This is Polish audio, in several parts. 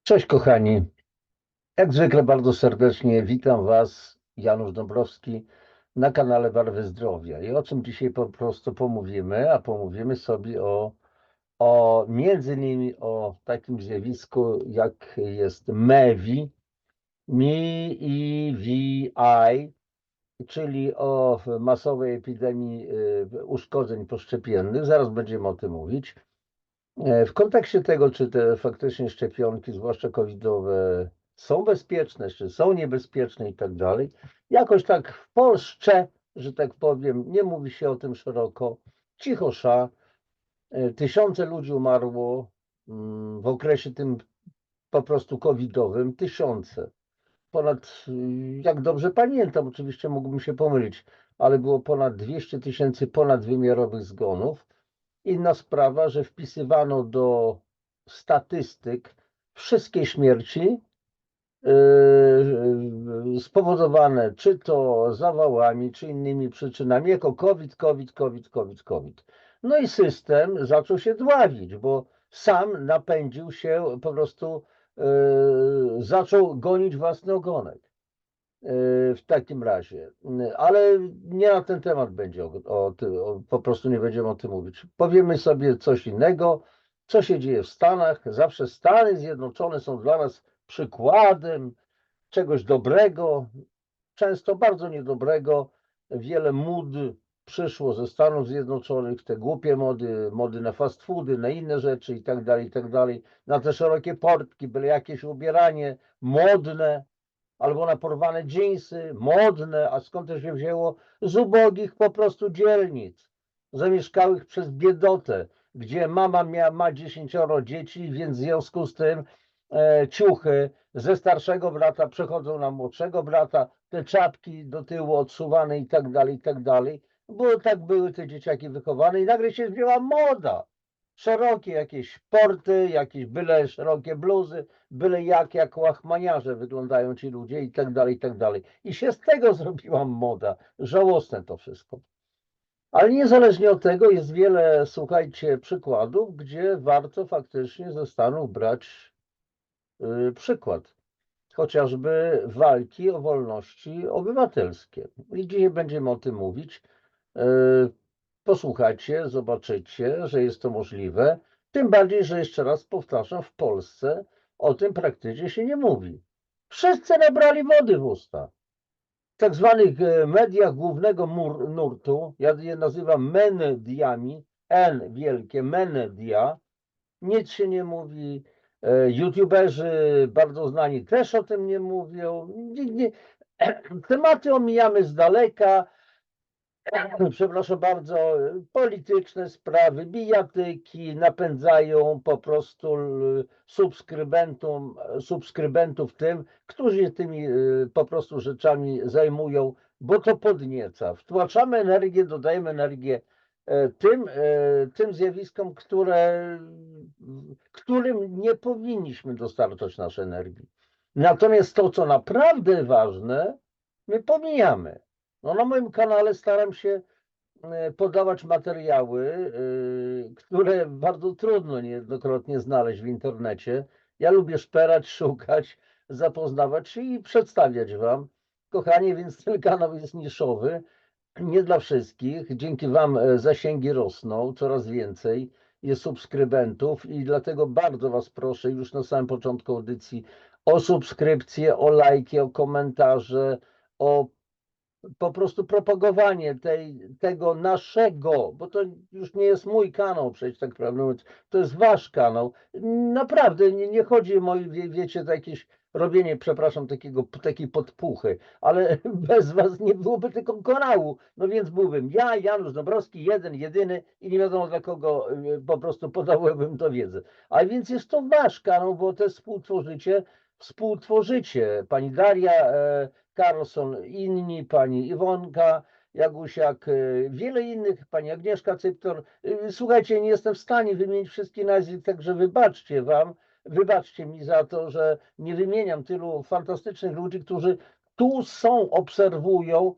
Cześć kochani, jak zwykle bardzo serdecznie witam Was, Janusz Dąbrowski, na kanale Barwy Zdrowia. I o czym dzisiaj po prostu pomówimy, a pomówimy sobie o między innymi o takim zjawisku, jak jest MEVI, MEVI, czyli o masowej epidemii uszkodzeń poszczepiennych. Zaraz będziemy o tym mówić. W kontekście tego, czy te faktycznie szczepionki, zwłaszcza covidowe, są bezpieczne, czy są niebezpieczne i tak dalej, jakoś tak w Polsce, że tak powiem, nie mówi się o tym szeroko, cicho sza. Tysiące ludzi umarło w okresie tym po prostu covidowym, tysiące. Ponad, jak dobrze pamiętam, oczywiście mógłbym się pomylić, ale było ponad 200 000 ponadwymiarowych zgonów. Inna sprawa, że wpisywano do statystyk wszystkie śmierci spowodowane czy to zawałami, czy innymi przyczynami, jako COVID, COVID, COVID, COVID, COVID. No i system zaczął się dławić, bo sam napędził się, po prostu zaczął gonić własny ogonek. W takim razie, ale nie na ten temat będzie, po prostu nie będziemy o tym mówić. Powiemy sobie coś innego, co się dzieje w Stanach. Zawsze Stany Zjednoczone są dla nas przykładem czegoś dobrego, często bardzo niedobrego. Wiele mód przyszło ze Stanów Zjednoczonych, te głupie mody na fast foody, na inne rzeczy i tak dalej, na te szerokie portki, byle jakieś ubieranie modne, albo na porwane dżinsy, modne, a skąd to się wzięło? Z ubogich po prostu dzielnic, zamieszkałych przez biedotę, gdzie mama ma 10 dzieci, więc w związku z tym ciuchy ze starszego brata przechodzą na młodszego brata, te czapki do tyłu odsuwane i tak dalej, i tak dalej. Bo tak były te dzieciaki wychowane i nagle się wzięła moda. Szerokie jakieś porty, jakieś byle szerokie bluzy, byle jak łachmaniarze wyglądają ci ludzie i tak dalej, i tak dalej. I się z tego zrobiła moda. Żałosne to wszystko. Ale niezależnie od tego jest wiele, słuchajcie, przykładów, gdzie warto faktycznie ze Stanów brać przykład. Chociażby walki o wolności obywatelskie. I dzisiaj będziemy o tym mówić. Posłuchajcie, zobaczycie, że jest to możliwe. Tym bardziej, że jeszcze raz powtarzam, w Polsce o tym praktycznie się nie mówi. Wszyscy nabrali wody w usta. W tak zwanych mediach głównego nurtu, ja je nazywam menediami, N wielkie, menedia, nic się nie mówi. YouTuberzy bardzo znani też o tym nie mówią. Tematy omijamy z daleka, przepraszam bardzo, polityczne sprawy, bijatyki napędzają po prostu subskrybentów tym, którzy się tymi po prostu rzeczami zajmują, bo to podnieca. Wtłaczamy energię, dodajemy energię tym zjawiskom, którym nie powinniśmy dostarczać naszej energii. Natomiast to, co naprawdę ważne, my pomijamy. No, na moim kanale staram się podawać materiały, które bardzo trudno niejednokrotnie znaleźć w internecie. Ja lubię szperać, szukać, zapoznawać się i przedstawiać Wam. Kochani, więc ten kanał jest niszowy, nie dla wszystkich. Dzięki Wam zasięgi rosną, coraz więcej jest subskrybentów i dlatego bardzo Was proszę już na samym początku audycji o subskrypcję, o lajki, o komentarze, o po prostu propagowanie tego naszego, bo to już nie jest mój kanał, przecież tak prawdę mówiąc, to jest wasz kanał. Naprawdę nie chodzi o moje, wiecie, to jakieś robienie, przepraszam, takiej podpuchy, ale bez was nie byłoby tego kanału. No więc byłbym ja, Janusz Dąbrowski, jeden, jedyny i nie wiadomo dla kogo po prostu podałbym to wiedzę. A więc jest to wasz kanał, bo też współtworzycie. Pani Daria Carlson, inni, pani Iwonka Jagusiak, wiele innych, pani Agnieszka Cyptor. Słuchajcie, nie jestem w stanie wymienić wszystkich nazwisk, także wybaczcie mi za to, że nie wymieniam tylu fantastycznych ludzi, którzy tu są, obserwują,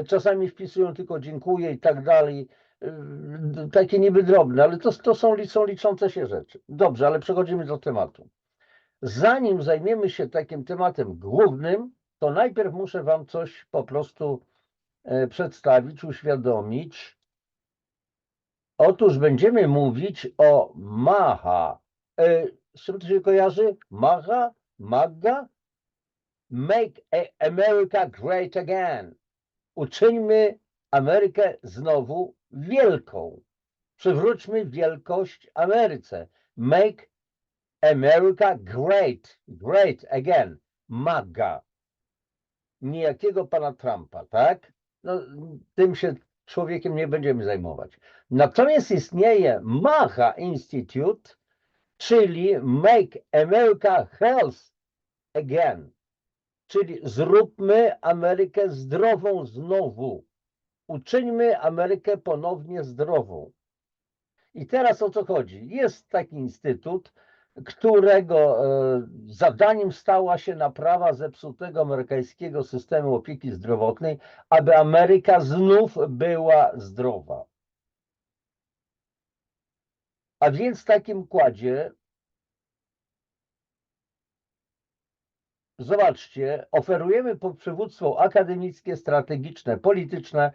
czasami wpisują tylko dziękuję i tak dalej. Takie niby drobne, ale to są liczące się rzeczy. Dobrze, ale przechodzimy do tematu. zanim zajmiemy się takim tematem głównym, to najpierw muszę wam coś po prostu przedstawić, uświadomić. Otóż będziemy mówić o MAGA. Z czym to się kojarzy? MAGA? MAGA? Make America Great Again. Uczyńmy Amerykę znowu wielką. Przywróćmy wielkość Ameryce. Make America great again. MAGA. Niejakiego pana Trumpa, tak? No, tym się człowiekiem nie będziemy zajmować. Natomiast istnieje MAGA Institute, czyli Make America Health Again, czyli zróbmy Amerykę zdrową znowu. Uczyńmy Amerykę ponownie zdrową. I teraz o co chodzi? Jest taki instytut, którego zadaniem stała się naprawa zepsutego amerykańskiego systemu opieki zdrowotnej, aby Ameryka znów była zdrowa. A więc w takim układzie, zobaczcie, oferujemy przywództwo akademickie, strategiczne, polityczne.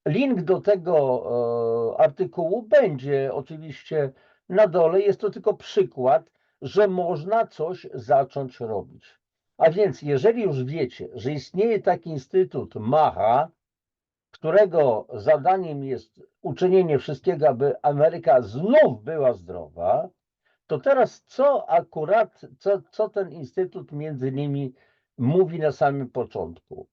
Link do tego artykułu będzie oczywiście na dole. Jest to tylko przykład, że można coś zacząć robić. A więc jeżeli już wiecie, że istnieje taki instytut MAGA, którego zadaniem jest uczynienie wszystkiego, aby Ameryka znów była zdrowa, to teraz co ten instytut między nimi mówi na samym początku?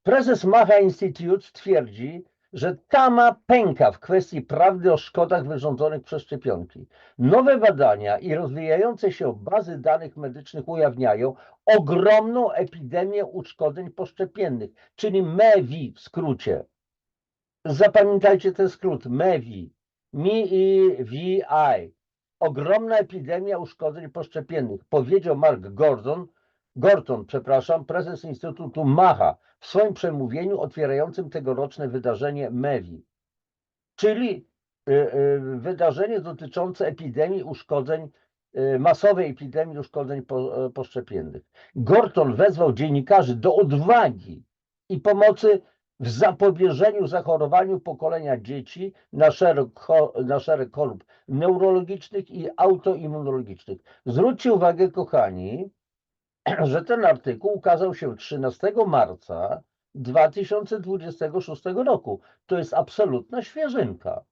Prezes MAGA Institute twierdzi, że tama pęka w kwestii prawdy o szkodach wyrządzonych przez szczepionki. Nowe badania i rozwijające się bazy danych medycznych ujawniają ogromną epidemię uszkodzeń poszczepiennych, czyli MEVI w skrócie. Zapamiętajcie ten skrót, MEVI. MEVI. Ogromna epidemia uszkodzeń poszczepiennych, powiedział Mark Gorton, prezes Instytutu MAGA w swoim przemówieniu otwierającym tegoroczne wydarzenie MEVI, czyli wydarzenie dotyczące epidemii uszkodzeń, masowej epidemii uszkodzeń poszczepiennych. Gorton wezwał dziennikarzy do odwagi i pomocy w zapobieżeniu zachorowaniu pokolenia dzieci na szereg chorób neurologicznych i autoimmunologicznych. Zwróćcie uwagę, kochani, że ten artykuł ukazał się 13 marca 2026 roku. To jest absolutna świeżynka.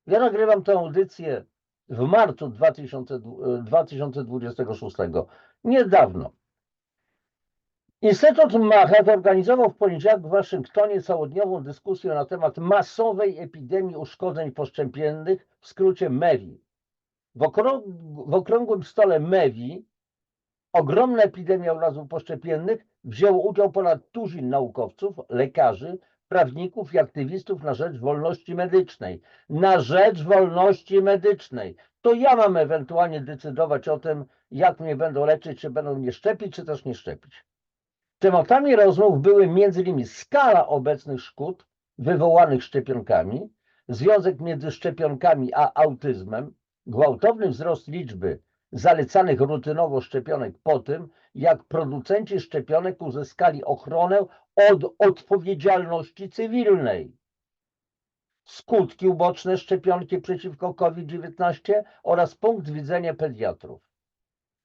Ja nagrywam tę audycję w marcu 2026. Niedawno. Instytut MAGA zorganizował w poniedziałek w Waszyngtonie całodniową dyskusję na temat masowej epidemii uszkodzeń poszczepiennych, w skrócie MEVI. W okrągłym stole MEVI, ogromna epidemia urazów poszczepiennych, wzięło udział ponad tuzin naukowców, lekarzy, prawników i aktywistów na rzecz wolności medycznej. Na rzecz wolności medycznej. To ja mam ewentualnie decydować o tym, jak mnie będą leczyć, czy będą mnie szczepić, czy też nie szczepić. Tematami rozmów były m.in. skala obecnych szkód wywołanych szczepionkami, związek między szczepionkami a autyzmem, gwałtowny wzrost liczby zalecanych rutynowo szczepionek po tym, jak producenci szczepionek uzyskali ochronę od odpowiedzialności cywilnej, skutki uboczne szczepionki przeciwko COVID-19 oraz punkt widzenia pediatrów.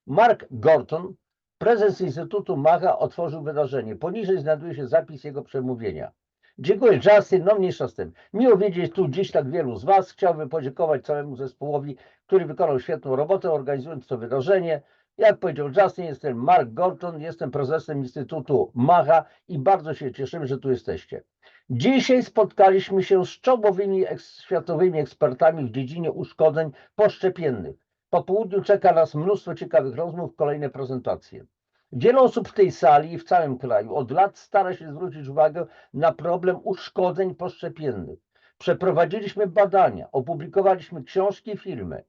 Mark Gorton, prezes Instytutu MAGA, otworzył wydarzenie. Poniżej znajduje się zapis jego przemówienia. Dziękuję, Justin, no mniejsza z tym. Miło wiedzieć tu dziś tak wielu z Was. Chciałbym podziękować całemu zespołowi, który wykonał świetną robotę, organizując to wydarzenie. Jak powiedział Justin, jestem Mark Gorton, jestem prezesem Instytutu MAGA i bardzo się cieszymy, że tu jesteście. Dzisiaj spotkaliśmy się z czołowymi światowymi ekspertami w dziedzinie uszkodzeń poszczepiennych. Po południu czeka nas mnóstwo ciekawych rozmów, kolejne prezentacje. Wiele osób w tej sali i w całym kraju od lat stara się zwrócić uwagę na problem uszkodzeń poszczepiennych. Przeprowadziliśmy badania, opublikowaliśmy książki i filmy.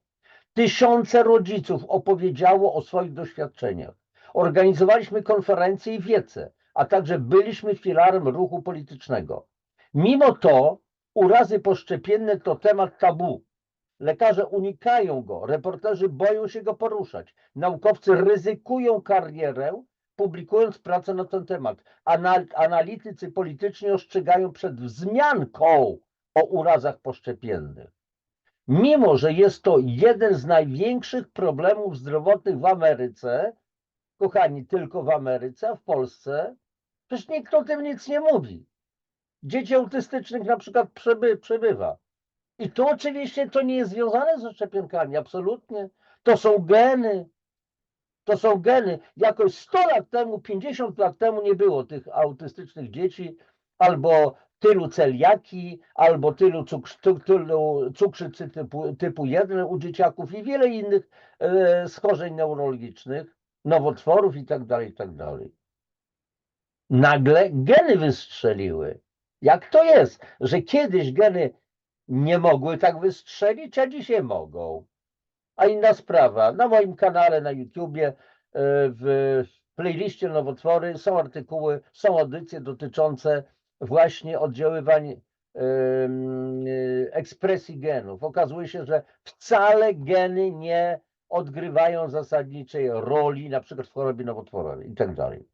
Tysiące rodziców opowiedziało o swoich doświadczeniach. Organizowaliśmy konferencje i wiece, a także byliśmy filarem ruchu politycznego. Mimo to urazy poszczepienne to temat tabu. Lekarze unikają go, reporterzy boją się go poruszać, naukowcy ryzykują karierę, publikując pracę na ten temat. Analitycy polityczni ostrzegają przed wzmianką o urazach poszczepiennych. Mimo że jest to jeden z największych problemów zdrowotnych w Ameryce, kochani, tylko w Ameryce, a w Polsce, przecież nikt o tym nic nie mówi. Dzieci autystycznych na przykład przebywa. I to oczywiście to nie jest związane ze szczepionkami, absolutnie. To są geny. To są geny. Jakoś 100 lat temu, 50 lat temu nie było tych autystycznych dzieci, albo tylu celiaki, albo tylu cukrzycy typu 1 u dzieciaków i wiele innych schorzeń neurologicznych, nowotworów i tak dalej, i tak dalej. Nagle geny wystrzeliły. Jak to jest, że kiedyś geny nie mogły tak wystrzelić, a dzisiaj mogą? A inna sprawa, na moim kanale na YouTubie w playliście nowotwory są artykuły, są audycje dotyczące właśnie oddziaływań ekspresji genów. Okazuje się, że wcale geny nie odgrywają zasadniczej roli, na przykład w chorobie nowotworowej i tak dalej.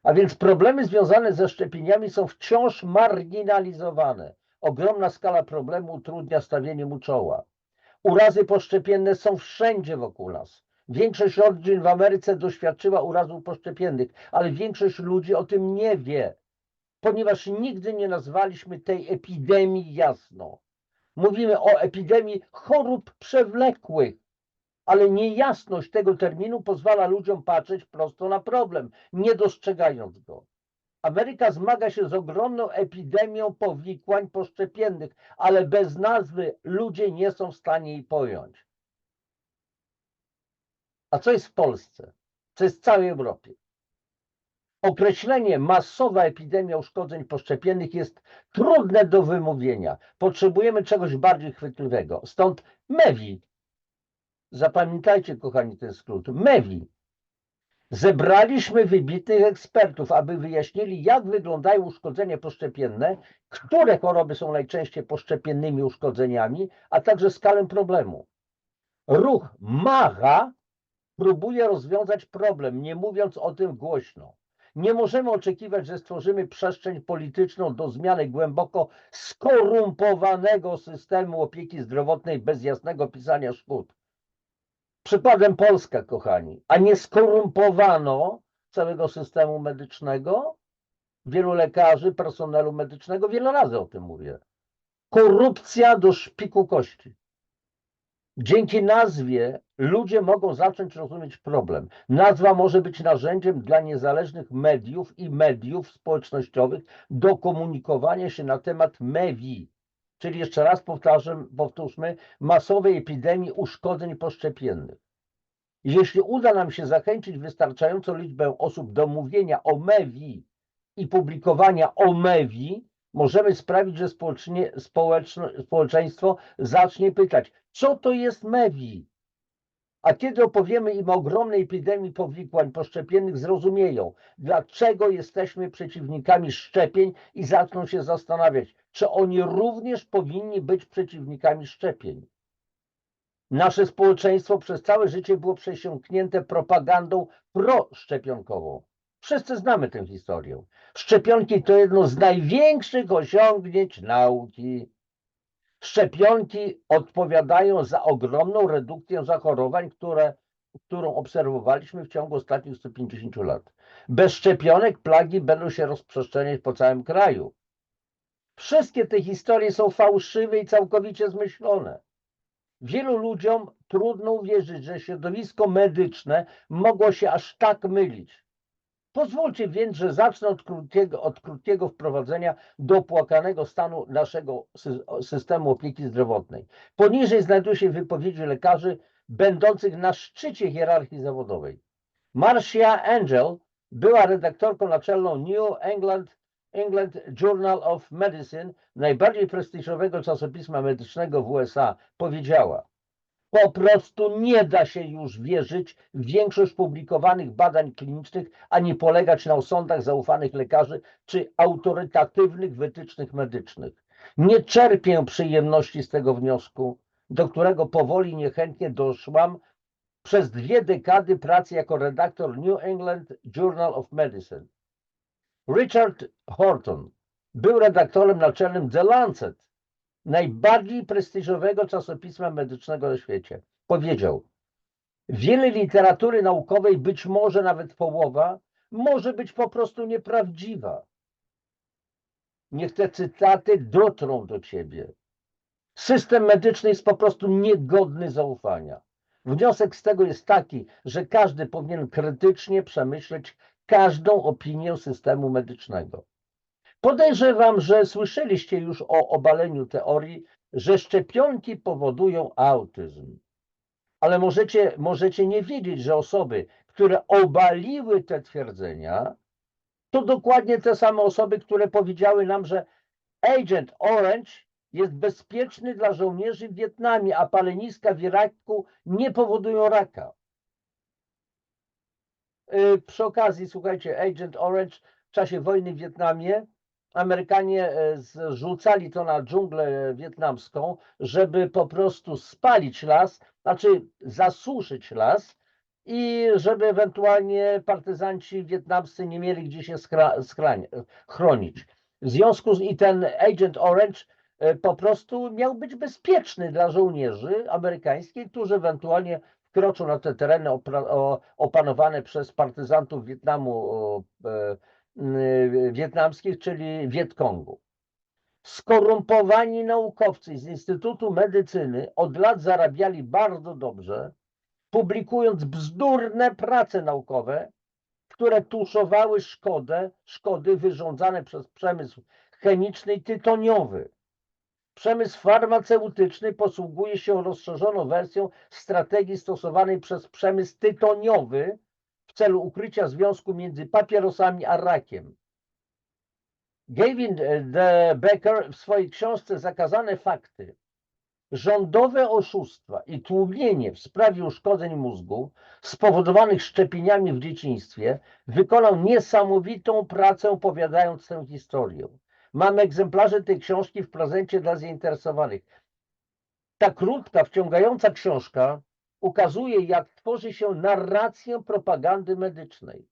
A więc problemy związane ze szczepieniami są wciąż marginalizowane. Ogromna skala problemu utrudnia stawienie mu czoła. Urazy poszczepienne są wszędzie wokół nas. Większość rodzin w Ameryce doświadczyła urazów poszczepiennych, ale większość ludzi o tym nie wie, ponieważ nigdy nie nazwaliśmy tej epidemii jasno. Mówimy o epidemii chorób przewlekłych, ale niejasność tego terminu pozwala ludziom patrzeć prosto na problem, nie dostrzegając go. Ameryka zmaga się z ogromną epidemią powikłań poszczepiennych, ale bez nazwy ludzie nie są w stanie jej pojąć. A co jest w Polsce? Co jest w całej Europie? Określenie masowa epidemia uszkodzeń poszczepiennych jest trudne do wymówienia. Potrzebujemy czegoś bardziej chwytliwego. Stąd MEWI. Zapamiętajcie, kochani, ten skrót. MEWI. Zebraliśmy wybitnych ekspertów, aby wyjaśnili, jak wyglądają uszkodzenia poszczepienne, które choroby są najczęściej poszczepiennymi uszkodzeniami, a także skalę problemu. Ruch MAGA próbuje rozwiązać problem, nie mówiąc o tym głośno. Nie możemy oczekiwać, że stworzymy przestrzeń polityczną do zmiany głęboko skorumpowanego systemu opieki zdrowotnej bez jasnego pisania szkód. Przykładem Polska, kochani, a nie skorumpowano całego systemu medycznego, wielu lekarzy, personelu medycznego, wiele razy o tym mówię. Korupcja do szpiku kości. Dzięki nazwie ludzie mogą zacząć rozumieć problem. Nazwa może być narzędziem dla niezależnych mediów i mediów społecznościowych do komunikowania się na temat MEWI, czyli jeszcze raz powtórzmy, masowej epidemii uszkodzeń poszczepiennych. Jeśli uda nam się zachęcić wystarczającą liczbę osób do mówienia o MEWI i publikowania o MEWI, możemy sprawić, że społeczeństwo zacznie pytać, co to jest MEWI? A kiedy opowiemy im o ogromnej epidemii powikłań poszczepiennych, zrozumieją, dlaczego jesteśmy przeciwnikami szczepień i zaczną się zastanawiać, czy oni również powinni być przeciwnikami szczepień. Nasze społeczeństwo przez całe życie było przesiąknięte propagandą proszczepionkową. Wszyscy znamy tę historię. Szczepionki to jedno z największych osiągnięć nauki. Szczepionki odpowiadają za ogromną redukcję zachorowań, którą obserwowaliśmy w ciągu ostatnich 150 lat. Bez szczepionek plagi będą się rozprzestrzeniać po całym kraju. Wszystkie te historie są fałszywe i całkowicie zmyślone. Wielu ludziom trudno uwierzyć, że środowisko medyczne mogło się aż tak mylić. Pozwólcie więc, że zacznę od krótkiego wprowadzenia do opłakanego stanu naszego systemu opieki zdrowotnej. Poniżej znajdują się wypowiedzi lekarzy będących na szczycie hierarchii zawodowej. Marcia Angel była redaktorką naczelną New England Journal of Medicine, najbardziej prestiżowego czasopisma medycznego w USA, powiedziała: po prostu nie da się już wierzyć w większość publikowanych badań klinicznych, ani polegać na osądach zaufanych lekarzy czy autorytatywnych wytycznych medycznych. Nie czerpię przyjemności z tego wniosku. do którego powoli niechętnie doszłam przez 2 dekady pracy jako redaktor New England Journal of Medicine. Richard Horton był redaktorem naczelnym The Lancet, najbardziej prestiżowego czasopisma medycznego na świecie. Powiedział: wiele literatury naukowej, być może nawet połowa, może być po prostu nieprawdziwa. Niech te cytaty dotrą do ciebie. System medyczny jest po prostu niegodny zaufania. Wniosek z tego jest taki, że każdy powinien krytycznie przemyśleć każdą opinię systemu medycznego. Podejrzewam, że słyszeliście już o obaleniu teorii, że szczepionki powodują autyzm. Ale możecie nie wiedzieć, że osoby, które obaliły te twierdzenia, to dokładnie te same osoby, które powiedziały nam, że Agent Orange jest bezpieczny dla żołnierzy w Wietnamie, a paleniska w Iraku nie powodują raka. Przy okazji, słuchajcie, Agent Orange w czasie wojny w Wietnamie Amerykanie zrzucali to na dżunglę wietnamską, żeby po prostu spalić las, znaczy zasuszyć las i żeby ewentualnie partyzanci wietnamscy nie mieli gdzie się chronić. W związku z i ten Agent Orange po prostu miał być bezpieczny dla żołnierzy amerykańskich, którzy ewentualnie wkroczą na te tereny opanowane przez partyzantów Wietnamu wietnamskich, czyli Wietkongu. Skorumpowani naukowcy z Instytutu Medycyny od lat zarabiali bardzo dobrze, publikując bzdurne prace naukowe, które tuszowały szkody wyrządzane przez przemysł chemiczny i tytoniowy. Przemysł farmaceutyczny posługuje się rozszerzoną wersją strategii stosowanej przez przemysł tytoniowy w celu ukrycia związku między papierosami a rakiem. Gavin de Becker w swojej książce Zakazane fakty, rządowe oszustwa i tłumienie w sprawie uszkodzeń mózgu spowodowanych szczepieniami w dzieciństwie wykonał niesamowitą pracę, opowiadając tę historię. Mamy egzemplarze tej książki w prezencie dla zainteresowanych. Ta krótka, wciągająca książka ukazuje, jak tworzy się narrację propagandy medycznej.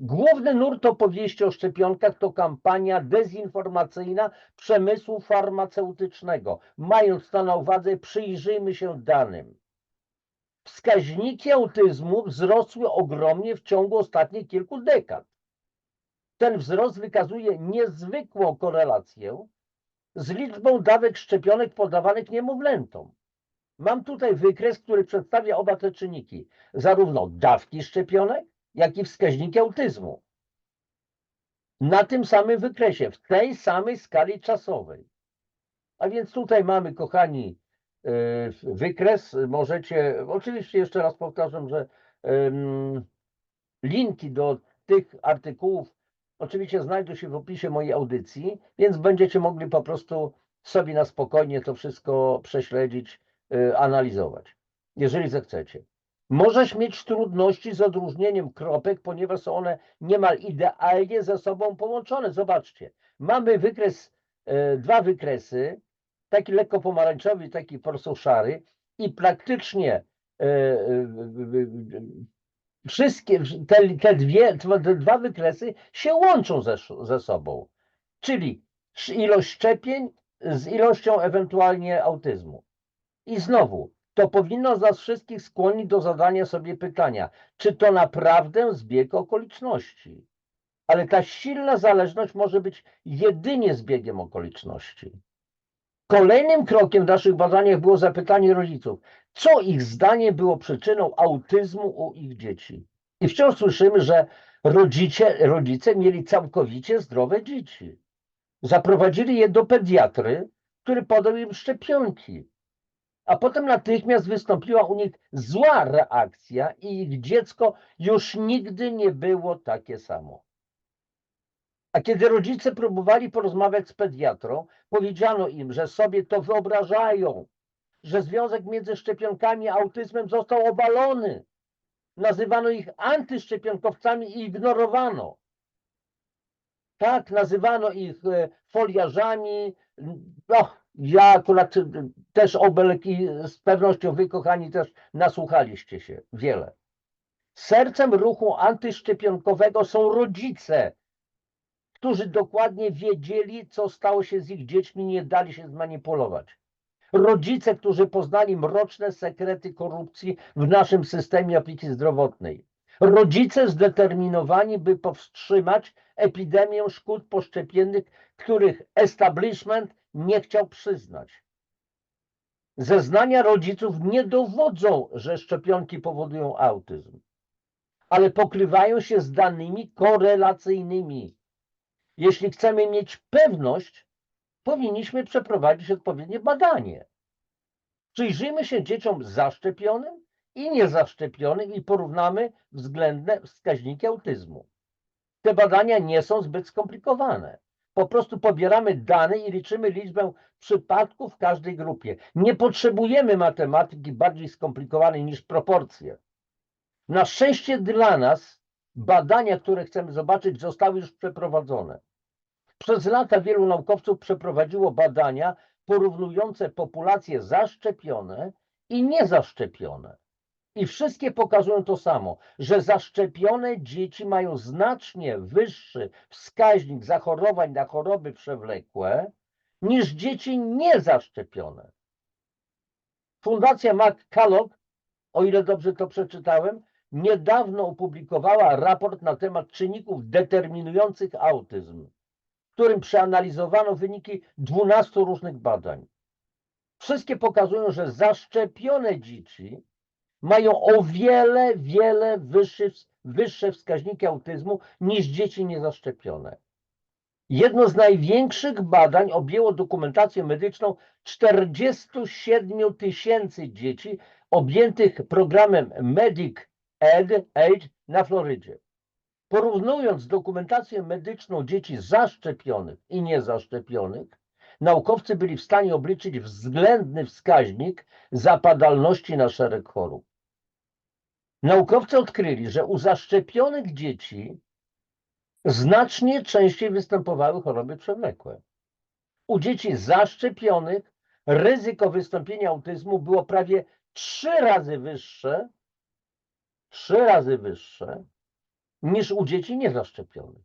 Główny nurt opowieści o szczepionkach to kampania dezinformacyjna przemysłu farmaceutycznego. Mając to na uwadze, przyjrzyjmy się danym. Wskaźniki autyzmu wzrosły ogromnie w ciągu ostatnich kilku dekad. Ten wzrost wykazuje niezwykłą korelację z liczbą dawek szczepionek podawanych niemowlętom. Mam tutaj wykres, który przedstawia oba te czynniki, zarówno dawki szczepionek, jak i wskaźniki autyzmu. Na tym samym wykresie, w tej samej skali czasowej. A więc tutaj mamy, kochani, wykres. Możecie, oczywiście jeszcze raz powtarzam, że linki do tych artykułów oczywiście znajdą się w opisie mojej audycji, więc będziecie mogli po prostu sobie na spokojnie to wszystko prześledzić, analizować, jeżeli zechcecie. Możesz mieć trudności z odróżnieniem kropek, ponieważ są one niemal idealnie ze sobą połączone. Zobaczcie, mamy wykres, 2 wykresy, taki lekko pomarańczowy i taki po prostu szary, i praktycznie wszystkie te 2 wykresy się łączą ze sobą, czyli ilość szczepień z ilością ewentualnie autyzmu. I znowu, to powinno nas wszystkich skłonić do zadania sobie pytania, czy to naprawdę zbieg okoliczności. Ale ta silna zależność może być jedynie zbiegiem okoliczności. Kolejnym krokiem w naszych badaniach było zapytanie rodziców, co ich zdaniem było przyczyną autyzmu u ich dzieci. I wciąż słyszymy, że rodzice mieli całkowicie zdrowe dzieci. Zaprowadzili je do pediatry, który podał im szczepionki. A potem natychmiast wystąpiła u nich zła reakcja i ich dziecko już nigdy nie było takie samo. A kiedy rodzice próbowali porozmawiać z pediatrą, powiedziano im, że sobie to wyobrażają, że związek między szczepionkami a autyzmem został obalony. Nazywano ich antyszczepionkowcami i ignorowano. Tak, nazywano ich foliarzami, Ja akurat też obelg i z pewnością wy, kochani, też nasłuchaliście się wiele. Sercem ruchu antyszczepionkowego są rodzice, którzy dokładnie wiedzieli, co stało się z ich dziećmi, nie dali się zmanipulować. Rodzice, którzy poznali mroczne sekrety korupcji w naszym systemie opieki zdrowotnej. Rodzice zdeterminowani, by powstrzymać epidemię szkód poszczepiennych, których establishment nie chciał przyznać. Zeznania rodziców nie dowodzą, że szczepionki powodują autyzm, ale pokrywają się z danymi korelacyjnymi. Jeśli chcemy mieć pewność, powinniśmy przeprowadzić odpowiednie badanie. Przyjrzyjmy się dzieciom zaszczepionym i niezaszczepionym i porównamy względne wskaźniki autyzmu. Te badania nie są zbyt skomplikowane. Po prostu pobieramy dane i liczymy liczbę przypadków w każdej grupie. Nie potrzebujemy matematyki bardziej skomplikowanej niż proporcje. Na szczęście dla nas badania, które chcemy zobaczyć, zostały już przeprowadzone. Przez lata wielu naukowców przeprowadziło badania porównujące populacje zaszczepione i niezaszczepione. I wszystkie pokazują to samo, że zaszczepione dzieci mają znacznie wyższy wskaźnik zachorowań na choroby przewlekłe niż dzieci niezaszczepione. Fundacja McCulloch, o ile dobrze to przeczytałem, niedawno opublikowała raport na temat czynników determinujących autyzm, w którym przeanalizowano wyniki 12 różnych badań. Wszystkie pokazują, że zaszczepione dzieci mają o wiele wyższe wskaźniki autyzmu niż dzieci niezaszczepione. Jedno z największych badań objęło dokumentację medyczną 47 000 dzieci objętych programem Medicaid na Florydzie. Porównując dokumentację medyczną dzieci zaszczepionych i niezaszczepionych, naukowcy byli w stanie obliczyć względny wskaźnik zapadalności na szereg chorób. Naukowcy odkryli, że u zaszczepionych dzieci znacznie częściej występowały choroby przewlekłe. U dzieci zaszczepionych ryzyko wystąpienia autyzmu było prawie 3 razy wyższe niż u dzieci niezaszczepionych.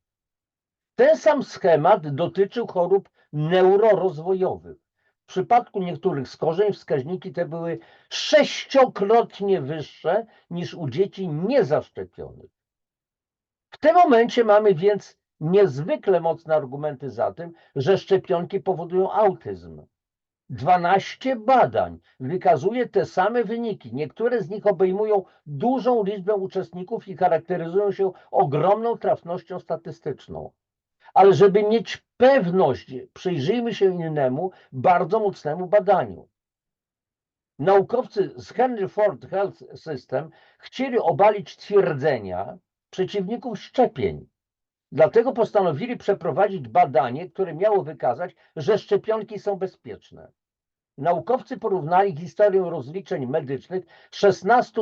Ten sam schemat dotyczył chorób neurorozwojowych. W przypadku niektórych schorzeń wskaźniki te były 6-krotnie wyższe niż u dzieci niezaszczepionych. W tym momencie mamy więc niezwykle mocne argumenty za tym, że szczepionki powodują autyzm. 12 badań wykazuje te same wyniki. Niektóre z nich obejmują dużą liczbę uczestników i charakteryzują się ogromną trafnością statystyczną. Ale żeby mieć pewność, przyjrzyjmy się innemu, bardzo mocnemu badaniu. Naukowcy z Henry Ford Health System chcieli obalić twierdzenia przeciwników szczepień. Dlatego postanowili przeprowadzić badanie, które miało wykazać, że szczepionki są bezpieczne. Naukowcy porównali historię rozliczeń medycznych 16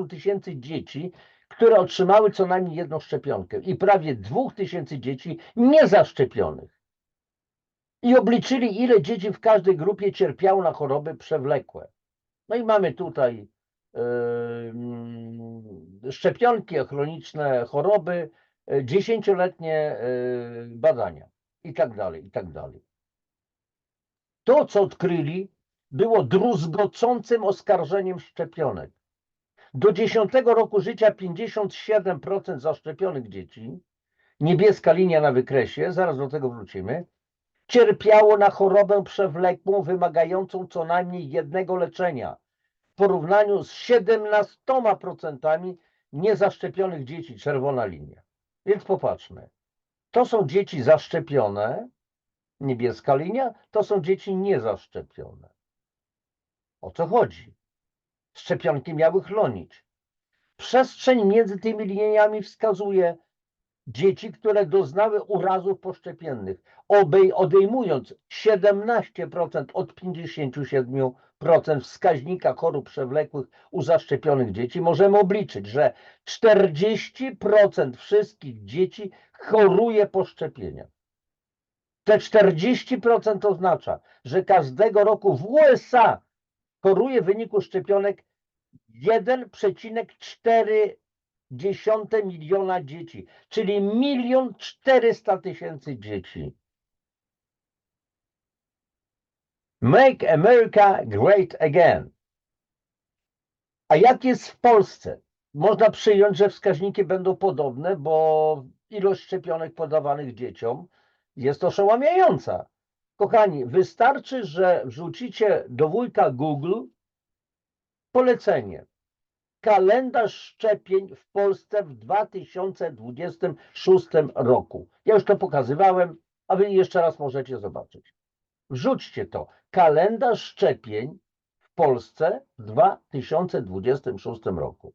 tysięcy dzieci, które otrzymały co najmniej jedną szczepionkę i prawie 2000 dzieci niezaszczepionych. I obliczyli, ile dzieci w każdej grupie cierpiało na choroby przewlekłe. No i mamy tutaj szczepionki, chroniczne choroby, 10-letnie badania i tak dalej, i tak dalej. To, co odkryli, było druzgocącym oskarżeniem szczepionek. Do 10 roku życia 57% zaszczepionych dzieci, niebieska linia na wykresie, zaraz do tego wrócimy, cierpiało na chorobę przewlekłą wymagającą co najmniej jednego leczenia, w porównaniu z 17% niezaszczepionych dzieci, czerwona linia. Więc popatrzmy, to są dzieci zaszczepione, niebieska linia, to są dzieci niezaszczepione. O co chodzi? Szczepionki miały chronić. Przestrzeń między tymi liniami wskazuje dzieci, które doznały urazów poszczepiennych, odejmując 17% od 57% wskaźnika chorób przewlekłych u zaszczepionych dzieci, możemy obliczyć, że 40% wszystkich dzieci choruje po szczepieniach. Te 40% oznacza, że każdego roku w USA choruje w wyniku szczepionek 1,4 miliona dzieci, czyli 1 400 000 dzieci. Make America Great Again. A jak jest w Polsce? Można przyjąć, że wskaźniki będą podobne, bo ilość szczepionek podawanych dzieciom jest oszałamiająca. Kochani, wystarczy, że wrzucicie do wujka Google polecenie. Kalendarz szczepień w Polsce w 2026 roku. Ja już to pokazywałem, a wy jeszcze raz możecie zobaczyć. Wrzućcie to. Kalendarz szczepień w Polsce w 2026 roku.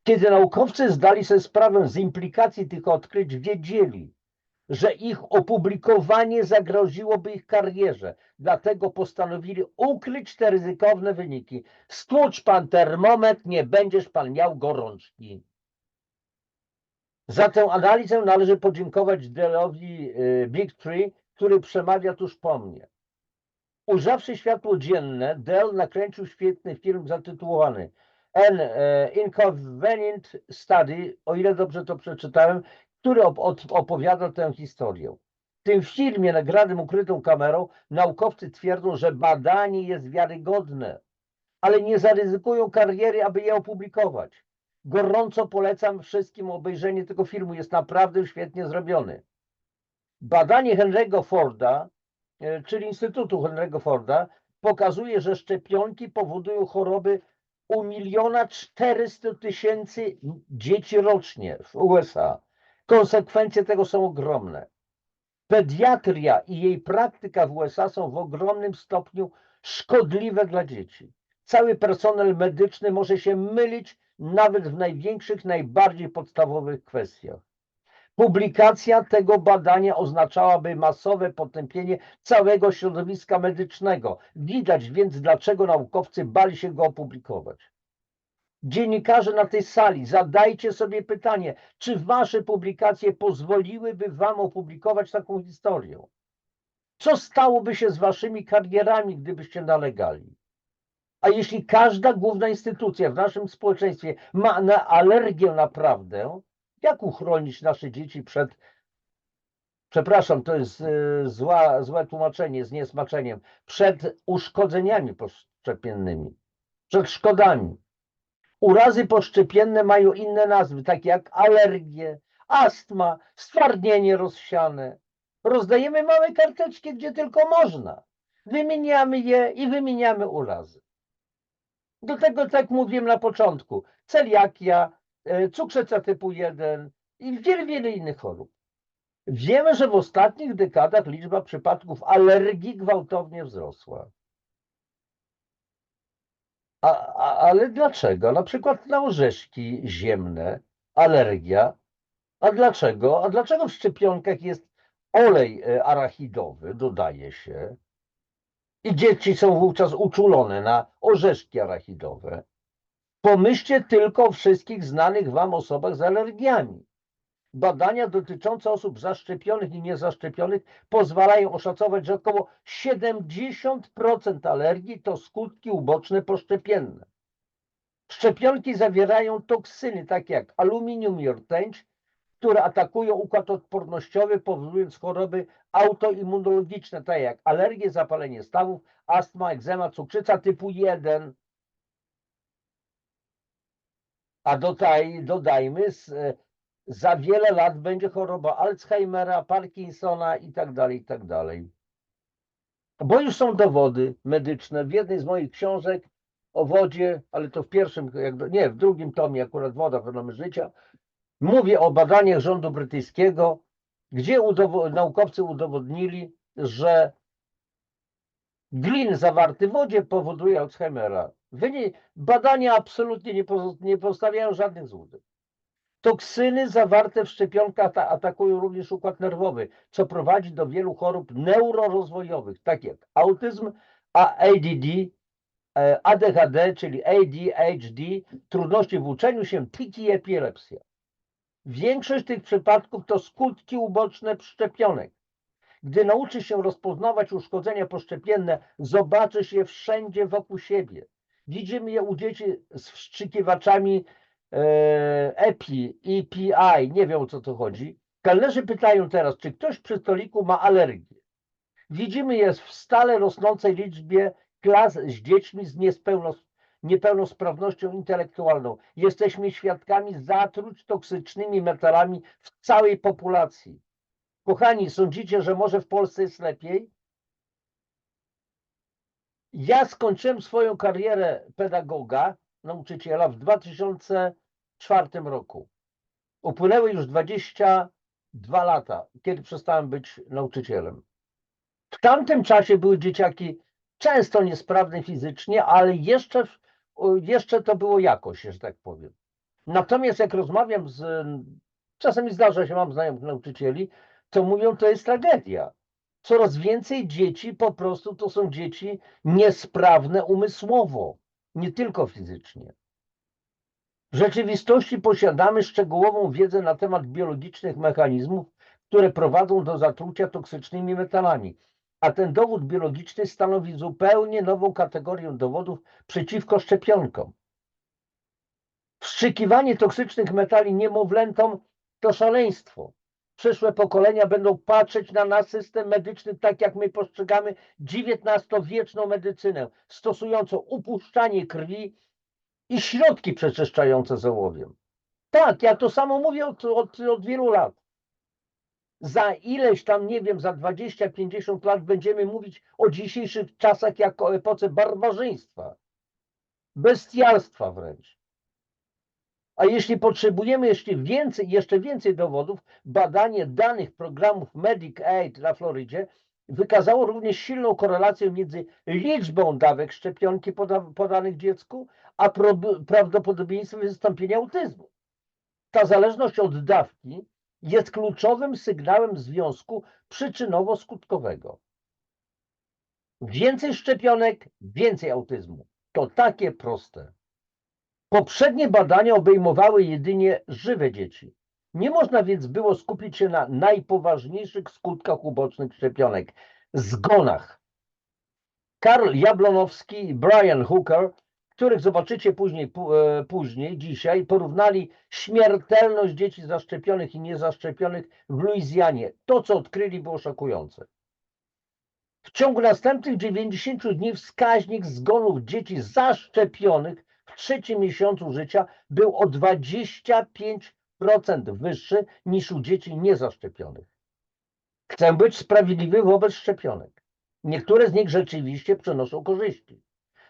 Kiedy naukowcy zdali sobie sprawę z implikacji tych odkryć, wiedzieli, że ich opublikowanie zagroziłoby ich karierze. Dlatego postanowili ukryć te ryzykowne wyniki. Stłucz pan termometr, nie będziesz pan miał gorączki. Za tę analizę należy podziękować Dellowi Big Tree, który przemawia tuż po mnie. Ujrzawszy światło dzienne, Dell nakręcił świetny film zatytułowany An Inconvenient Study, o ile dobrze to przeczytałem, który opowiada tę historię. W tym filmie nagranym ukrytą kamerą naukowcy twierdzą, że badanie jest wiarygodne, ale nie zaryzykują kariery, aby je opublikować. Gorąco polecam wszystkim obejrzenie tego filmu, jest naprawdę świetnie zrobiony. Badanie Henry'ego Forda, czyli Instytutu Henry'ego Forda, pokazuje, że szczepionki powodują choroby u 1 400 000 dzieci rocznie w USA. Konsekwencje tego są ogromne. Pediatria i jej praktyka w USA są w ogromnym stopniu szkodliwe dla dzieci. Cały personel medyczny może się mylić nawet w największych, najbardziej podstawowych kwestiach. Publikacja tego badania oznaczałaby masowe potępienie całego środowiska medycznego. Widać więc, dlaczego naukowcy bali się go opublikować. Dziennikarze na tej sali, zadajcie sobie pytanie, czy wasze publikacje pozwoliłyby wam opublikować taką historię? Co stałoby się z waszymi karierami, gdybyście nalegali? A jeśli każda główna instytucja w naszym społeczeństwie ma alergię na prawdę, jak uchronić nasze dzieci przed, przepraszam, to jest złe tłumaczenie z niesmaczeniem, przed uszkodzeniami poszczepiennymi, przed szkodami? Urazy poszczepienne mają inne nazwy, takie jak alergie, astma, stwardnienie rozsiane. Rozdajemy małe karteczki, gdzie tylko można. Wymieniamy je i wymieniamy urazy. Do tego, tak mówiłem na początku, celiakia, cukrzyca typu 1 i wiele innych chorób. Wiemy, że w ostatnich dekadach liczba przypadków alergii gwałtownie wzrosła. Ale dlaczego? Na przykład na orzeszki ziemne, alergia. A dlaczego? A dlaczego w szczepionkach jest olej arachidowy, dodaje się, i dzieci są wówczas uczulone na orzeszki arachidowe? Pomyślcie tylko o wszystkich znanych wam osobach z alergiami. Badania dotyczące osób zaszczepionych i niezaszczepionych pozwalają oszacować, że około 70% alergii to skutki uboczne poszczepienne. Szczepionki zawierają toksyny takie jak aluminium i rtęć, które atakują układ odpornościowy, powodując choroby autoimmunologiczne, takie jak alergie, zapalenie stawów, astma, egzema, cukrzyca typu 1. A dodajmy, za wiele lat będzie choroba Alzheimera, Parkinsona i tak dalej. Bo już są dowody medyczne. W jednej z moich książek o wodzie, ale to w pierwszym, w drugim tomie akurat Woda, Fenomen życia, mówię o badaniach rządu brytyjskiego, gdzie naukowcy udowodnili, że glin zawarty w wodzie powoduje Alzheimera. Badania absolutnie nie postawiają żadnych złudzeń. Toksyny zawarte w szczepionkach atakują również układ nerwowy, co prowadzi do wielu chorób neurorozwojowych, takich jak autyzm, ADD, ADHD, czyli ADHD, trudności w uczeniu się, tiki i epilepsja. Większość tych przypadków to skutki uboczne szczepionek. Gdy nauczysz się rozpoznawać uszkodzenia poszczepienne, zobaczysz je wszędzie wokół siebie. Widzimy je u dzieci z wstrzykiwaczami EPI, EPI, nie wiem o co to chodzi. Kelnerzy pytają teraz, czy ktoś przy stoliku ma alergię. Widzimy je w stale rosnącej liczbie klas z dziećmi z niepełnosprawnością intelektualną. Jesteśmy świadkami zatruć toksycznymi metalami w całej populacji. Kochani, sądzicie, że może w Polsce jest lepiej? Ja skończyłem swoją karierę pedagoga, nauczyciela w 2004 roku. Upłynęły już 22 lata, kiedy przestałem być nauczycielem. W tamtym czasie były dzieciaki często niesprawne fizycznie, ale jeszcze to było jakoś, że tak powiem. Natomiast jak rozmawiam czasami zdarza się, mam znajomych nauczycieli, to mówią, to jest tragedia. Coraz więcej dzieci po prostu to są dzieci niesprawne umysłowo, nie tylko fizycznie. W rzeczywistości posiadamy szczegółową wiedzę na temat biologicznych mechanizmów, które prowadzą do zatrucia toksycznymi metalami. A ten dowód biologiczny stanowi zupełnie nową kategorię dowodów przeciwko szczepionkom. Wstrzykiwanie toksycznych metali niemowlętom to szaleństwo. Przyszłe pokolenia będą patrzeć na nasz system medyczny tak, jak my postrzegamy XIX-wieczną medycynę, stosującą upuszczanie krwi i środki przeczyszczające z ołowiem. Tak, ja to samo mówię od wielu lat. Za ileś tam, nie wiem, za 20-50 lat będziemy mówić o dzisiejszych czasach jako o epoce barbarzyństwa, bestialstwa wręcz. A jeśli potrzebujemy jeszcze więcej dowodów, badanie danych programów Medicaid na Florydzie wykazało również silną korelację między liczbą dawek szczepionki podanych dziecku, a prawdopodobieństwem wystąpienia autyzmu. Ta zależność od dawki jest kluczowym sygnałem związku przyczynowo-skutkowego. Więcej szczepionek, więcej autyzmu. To takie proste. Poprzednie badania obejmowały jedynie żywe dzieci. Nie można więc było skupić się na najpoważniejszych skutkach ubocznych szczepionek – zgonach. Karl Jablonowski i Brian Hooker, których zobaczycie później, dzisiaj, porównali śmiertelność dzieci zaszczepionych i niezaszczepionych w Luizjanie. To, co odkryli, było szokujące. W ciągu następnych 90 dni wskaźnik zgonów dzieci zaszczepionych w 3. miesiącu życia był o 25% wyższy niż u dzieci niezaszczepionych. Chcę być sprawiedliwy wobec szczepionek. Niektóre z nich rzeczywiście przynoszą korzyści.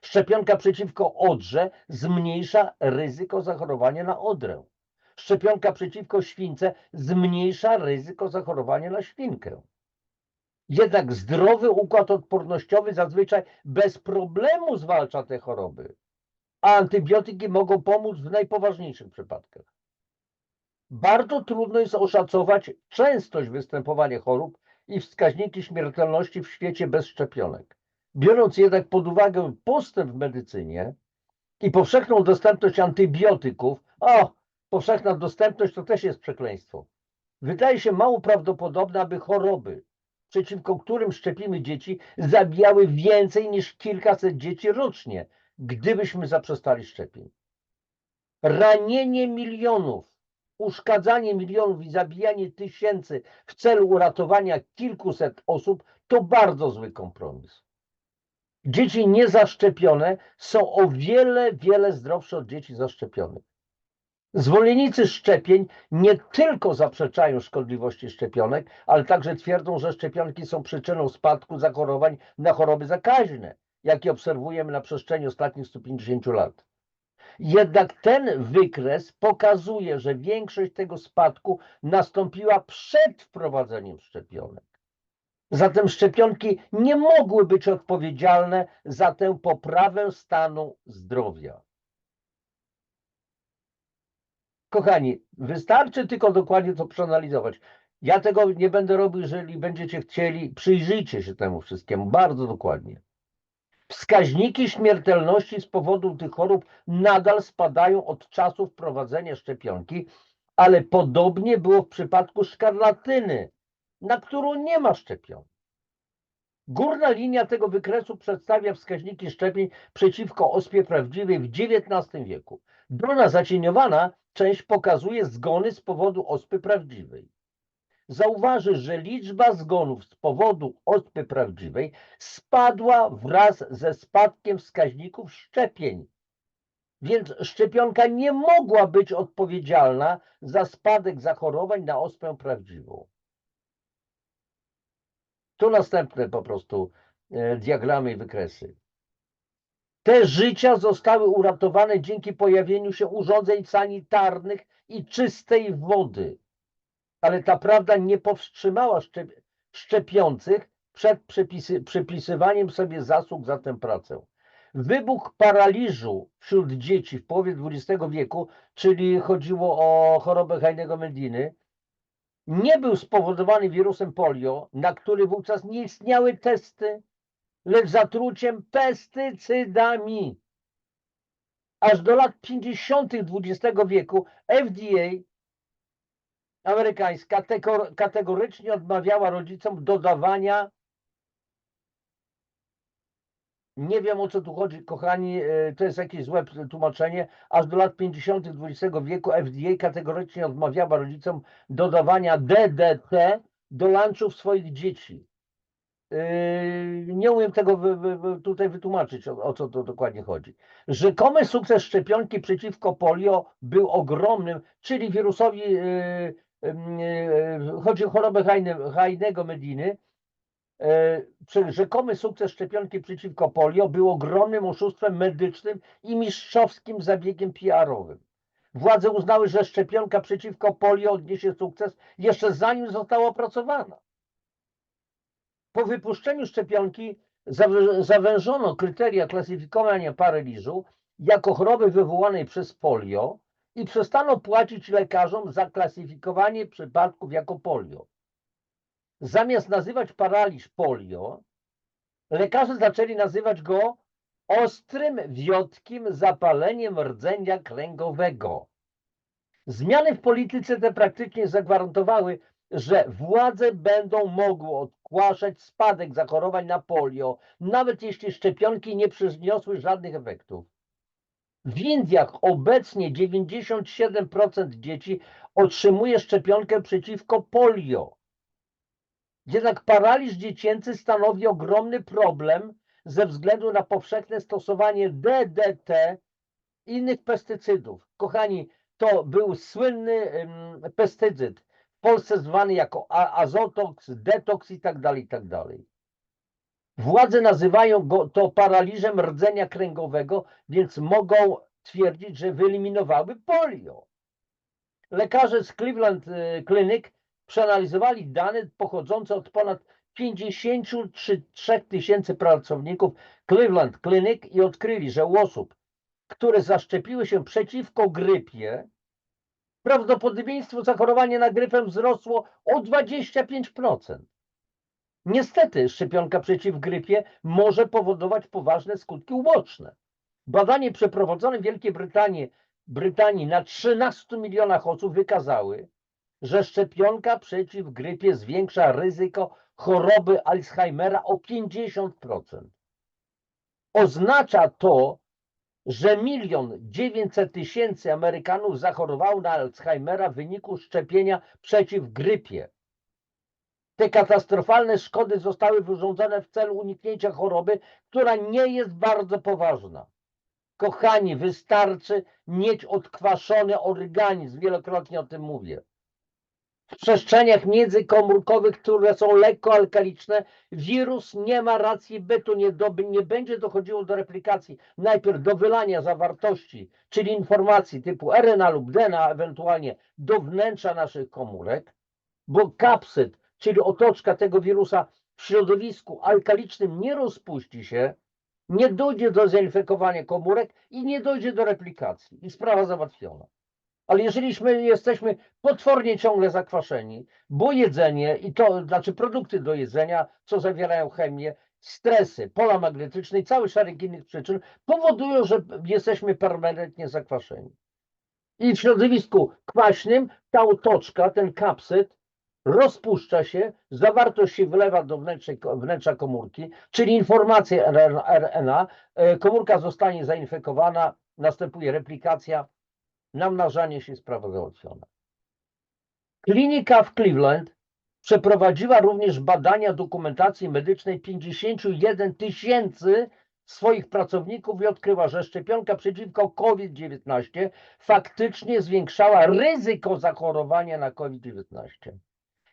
Szczepionka przeciwko odrze zmniejsza ryzyko zachorowania na odrę. Szczepionka przeciwko śwince zmniejsza ryzyko zachorowania na świnkę. Jednak zdrowy układ odpornościowy zazwyczaj bez problemu zwalcza te choroby, a antybiotyki mogą pomóc w najpoważniejszych przypadkach. Bardzo trudno jest oszacować częstość występowania chorób i wskaźniki śmiertelności w świecie bez szczepionek. Biorąc jednak pod uwagę postęp w medycynie i powszechną dostępność antybiotyków, powszechna dostępność to też jest przekleństwo, wydaje się mało prawdopodobne, aby choroby, przeciwko którym szczepimy dzieci, zabijały więcej niż kilkaset dzieci rocznie, gdybyśmy zaprzestali szczepień. Ranienie milionów, uszkadzanie milionów i zabijanie tysięcy w celu uratowania kilkuset osób to bardzo zły kompromis. Dzieci niezaszczepione są o wiele zdrowsze od dzieci zaszczepionych. Zwolennicy szczepień nie tylko zaprzeczają szkodliwości szczepionek, ale także twierdzą, że szczepionki są przyczyną spadku zachorowań na choroby zakaźne, jakie obserwujemy na przestrzeni ostatnich 150 lat. Jednak ten wykres pokazuje, że większość tego spadku nastąpiła przed wprowadzeniem szczepionek. Zatem szczepionki nie mogły być odpowiedzialne za tę poprawę stanu zdrowia. Kochani, wystarczy tylko dokładnie to przeanalizować. Ja tego nie będę robił, jeżeli będziecie chcieli, przyjrzyjcie się temu wszystkiemu bardzo dokładnie. Wskaźniki śmiertelności z powodu tych chorób nadal spadają od czasu wprowadzenia szczepionki, ale podobnie było w przypadku szkarlatyny. na którą nie ma szczepionek. Górna linia tego wykresu przedstawia wskaźniki szczepień przeciwko ospie prawdziwej w XIX wieku. Dolna zacieniowana część pokazuje zgony z powodu ospy prawdziwej. Zauważysz, że liczba zgonów z powodu ospy prawdziwej spadła wraz ze spadkiem wskaźników szczepień. Więc szczepionka nie mogła być odpowiedzialna za spadek zachorowań na ospę prawdziwą. Tu następne po prostu diagramy i wykresy. Te życia zostały uratowane dzięki pojawieniu się urządzeń sanitarnych i czystej wody. Ale ta prawda nie powstrzymała szczepiących przed przypisywaniem sobie zasług za tę pracę. Wybuch paraliżu wśród dzieci w połowie XX wieku, czyli chodziło o chorobę Heinego-Mediny, nie był spowodowany wirusem polio, na który wówczas nie istniały testy, lecz zatruciem pestycydami. Aż do lat 50. XX wieku FDA amerykańska kategorycznie odmawiała rodzicom dodawania, nie wiem o co tu chodzi, kochani, to jest jakieś złe tłumaczenie, aż do lat 50. XX wieku FDA kategorycznie odmawiała rodzicom dodawania DDT do lunchów swoich dzieci. Nie umiem tego tutaj wytłumaczyć, o co to dokładnie chodzi. Rzekomy sukces szczepionki przeciwko polio był ogromnym, czyli wirusowi, chodzi o chorobę Heinego-Mediny. Rzekomy sukces szczepionki przeciwko polio był ogromnym oszustwem medycznym i mistrzowskim zabiegiem PR-owym. Władze uznały, że szczepionka przeciwko polio odniesie sukces jeszcze zanim została opracowana. Po wypuszczeniu szczepionki zawężono kryteria klasyfikowania paraliżu jako choroby wywołanej przez polio i przestano płacić lekarzom za klasyfikowanie przypadków jako polio. Zamiast nazywać paraliż polio, lekarze zaczęli nazywać go ostrym, wiotkim zapaleniem rdzenia kręgowego. Zmiany w polityce te praktycznie zagwarantowały, że władze będą mogły odgłaszać spadek zachorowań na polio, nawet jeśli szczepionki nie przyniosły żadnych efektów. W Indiach obecnie 97% dzieci otrzymuje szczepionkę przeciwko polio. Jednak paraliż dziecięcy stanowi ogromny problem ze względu na powszechne stosowanie DDT i innych pestycydów. Kochani, to był słynny pestycyd, w Polsce zwany jako azotoks, detoks i tak dalej, i tak dalej. Władze nazywają go to paraliżem rdzenia kręgowego, więc mogą twierdzić, że wyeliminowały polio. Lekarze z Cleveland Clinic przeanalizowali dane pochodzące od ponad 53 tysięcy pracowników Cleveland Clinic i odkryli, że u osób, które zaszczepiły się przeciwko grypie, prawdopodobieństwo zachorowania na grypę wzrosło o 25%. Niestety szczepionka przeciw grypie może powodować poważne skutki uboczne. Badanie przeprowadzone w Wielkiej Brytanii na 13 milionach osób wykazały, że szczepionka przeciw grypie zwiększa ryzyko choroby Alzheimera o 50%. Oznacza to, że 1 900 000 Amerykanów zachorowało na Alzheimera w wyniku szczepienia przeciw grypie. Te katastrofalne szkody zostały wyrządzone w celu uniknięcia choroby, która nie jest bardzo poważna. Kochani, wystarczy mieć odkwaszony organizm, wielokrotnie o tym mówię. W przestrzeniach międzykomórkowych, które są lekko alkaliczne, wirus nie ma racji bytu, nie będzie dochodziło do replikacji. Najpierw do wylania zawartości, czyli informacji typu RNA lub DNA, ewentualnie do wnętrza naszych komórek, bo kapsyd, czyli otoczka tego wirusa w środowisku alkalicznym nie rozpuści się, nie dojdzie do zainfekowania komórek i nie dojdzie do replikacji. I sprawa załatwiona. Ale jeżeli jesteśmy potwornie ciągle zakwaszeni, bo jedzenie, i to znaczy produkty do jedzenia, co zawierają chemię, stresy, pola magnetyczne i cały szereg innych przyczyn powodują, że jesteśmy permanentnie zakwaszeni. I w środowisku kwaśnym ta otoczka, ten kapsyd rozpuszcza się, zawartość się wlewa do wnętrza komórki, czyli informacje RNA, komórka zostanie zainfekowana, następuje replikacja, namnażanie się, sprawa załatwiona. Klinika w Cleveland przeprowadziła również badania dokumentacji medycznej 51 000 swoich pracowników i odkryła, że szczepionka przeciwko COVID-19 faktycznie zwiększała ryzyko zachorowania na COVID-19.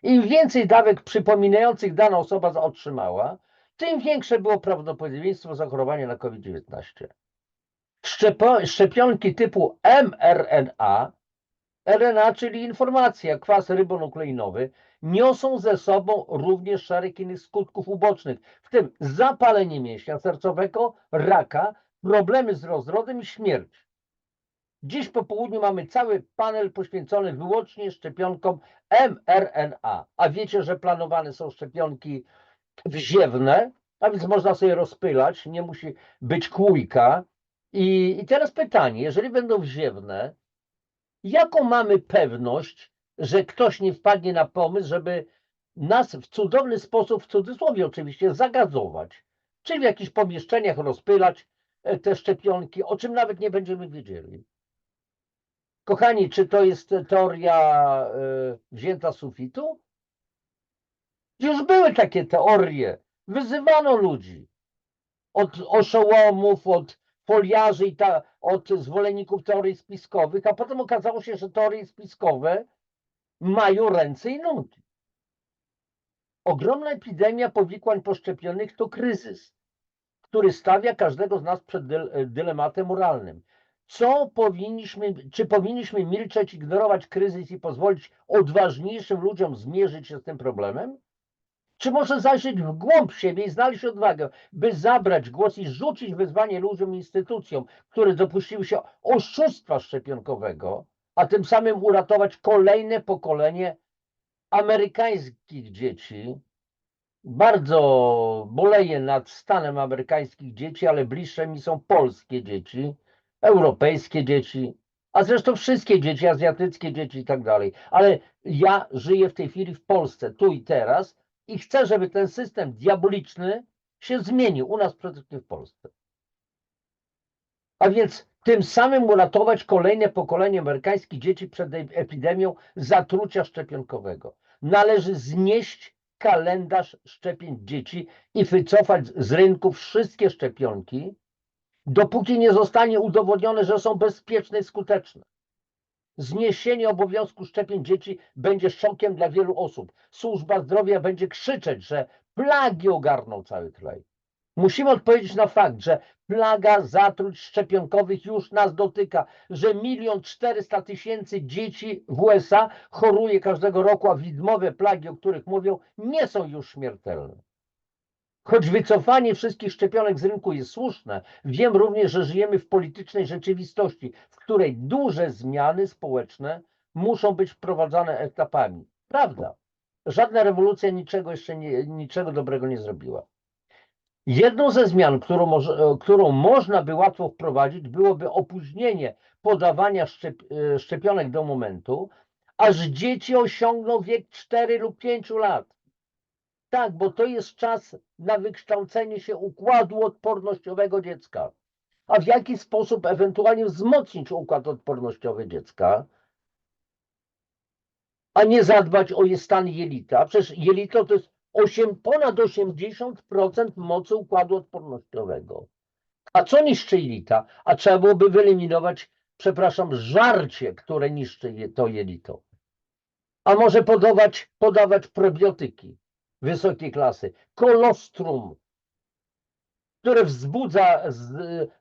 Im więcej dawek przypominających dana osoba otrzymała, tym większe było prawdopodobieństwo zachorowania na COVID-19. Szczepionki typu mRNA, RNA, czyli informacja, kwas rybonukleinowy, niosą ze sobą również szereg innych skutków ubocznych, w tym zapalenie mięśnia sercowego, raka, problemy z rozrodem i śmierć. Dziś po południu mamy cały panel poświęcony wyłącznie szczepionkom mRNA. A wiecie, że planowane są szczepionki wziewne, a więc można sobie rozpylać, nie musi być kłójka. I teraz pytanie, jeżeli będą wziewne, jaką mamy pewność, że ktoś nie wpadnie na pomysł, żeby nas w cudowny sposób, w cudzysłowie oczywiście, zagazować, czyli w jakichś pomieszczeniach rozpylać te szczepionki, o czym nawet nie będziemy wiedzieli. Kochani, czy to jest teoria wzięta z sufitu? Już były takie teorie. Wyzywano ludzi od oszołomów, od foliarzy i od zwolenników teorii spiskowych, a potem okazało się, że teorie spiskowe mają ręce i nogi. Ogromna epidemia powikłań poszczepionych to kryzys, który stawia każdego z nas przed dylematem moralnym. Czy powinniśmy milczeć, ignorować kryzys i pozwolić odważniejszym ludziom zmierzyć się z tym problemem? Czy może zajrzeć w głąb siebie i znaleźć odwagę, by zabrać głos i rzucić wyzwanie ludziom i instytucjom, które dopuściły się oszustwa szczepionkowego, a tym samym uratować kolejne pokolenie amerykańskich dzieci? Bardzo boleję nad stanem amerykańskich dzieci, ale bliższe mi są polskie dzieci, europejskie dzieci, a zresztą wszystkie dzieci, azjatyckie dzieci i tak dalej. Ale ja żyję w tej chwili w Polsce, tu i teraz i chcę, żeby ten system diaboliczny się zmienił u nas przede wszystkim w Polsce. A więc tym samym uratować kolejne pokolenie amerykańskich dzieci przed epidemią zatrucia szczepionkowego. Należy znieść kalendarz szczepień dzieci i wycofać z rynku wszystkie szczepionki, dopóki nie zostanie udowodnione, że są bezpieczne i skuteczne. Zniesienie obowiązku szczepień dzieci będzie szokiem dla wielu osób. Służba zdrowia będzie krzyczeć, że plagi ogarną cały kraj. Musimy odpowiedzieć na fakt, że plaga zatruć szczepionkowych już nas dotyka, że 1 400 000 dzieci w USA choruje każdego roku, a widmowe plagi, o których mówią, nie są już śmiertelne. Choć wycofanie wszystkich szczepionek z rynku jest słuszne, wiem również, że żyjemy w politycznej rzeczywistości, w której duże zmiany społeczne muszą być wprowadzane etapami. Prawda, żadna rewolucja niczego dobrego nie zrobiła. Jedną ze zmian, którą można by łatwo wprowadzić, byłoby opóźnienie podawania szczepionek do momentu, aż dzieci osiągną wiek 4 lub 5 lat. Tak, bo to jest czas na wykształcenie się układu odpornościowego dziecka. A w jaki sposób ewentualnie wzmocnić układ odpornościowy dziecka, a nie zadbać o stan jelita? Przecież jelito to jest ponad 80% mocy układu odpornościowego. A co niszczy jelita? A trzeba byłoby wyeliminować, przepraszam, żarcie, które niszczy to jelito. A może podawać probiotyki wysokiej klasy, kolostrum, które wzbudza,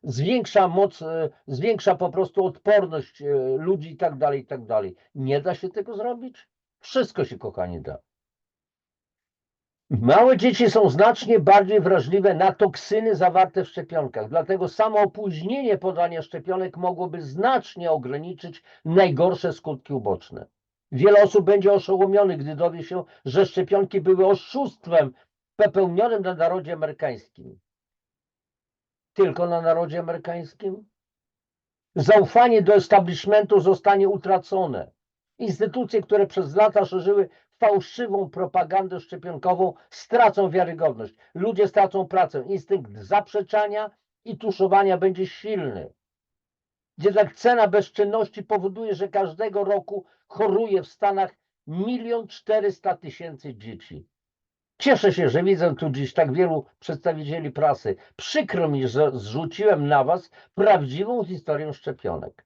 zwiększa moc, zwiększa po prostu odporność ludzi i tak dalej, i tak dalej. Nie da się tego zrobić? Wszystko się, kochani, da. Małe dzieci są znacznie bardziej wrażliwe na toksyny zawarte w szczepionkach, dlatego samo opóźnienie podania szczepionek mogłoby znacznie ograniczyć najgorsze skutki uboczne. Wiele osób będzie oszołomionych, gdy dowie się, że szczepionki były oszustwem popełnionym na narodzie amerykańskim. Tylko na narodzie amerykańskim? Zaufanie do establishmentu zostanie utracone. Instytucje, które przez lata szerzyły fałszywą propagandę szczepionkową, stracą wiarygodność. Ludzie stracą pracę. Instynkt zaprzeczania i tuszowania będzie silny. Jednak cena bezczynności powoduje, że każdego roku choruje w Stanach 1 400 000 dzieci. Cieszę się, że widzę tu dziś tak wielu przedstawicieli prasy. Przykro mi, że zrzuciłem na was prawdziwą historię szczepionek.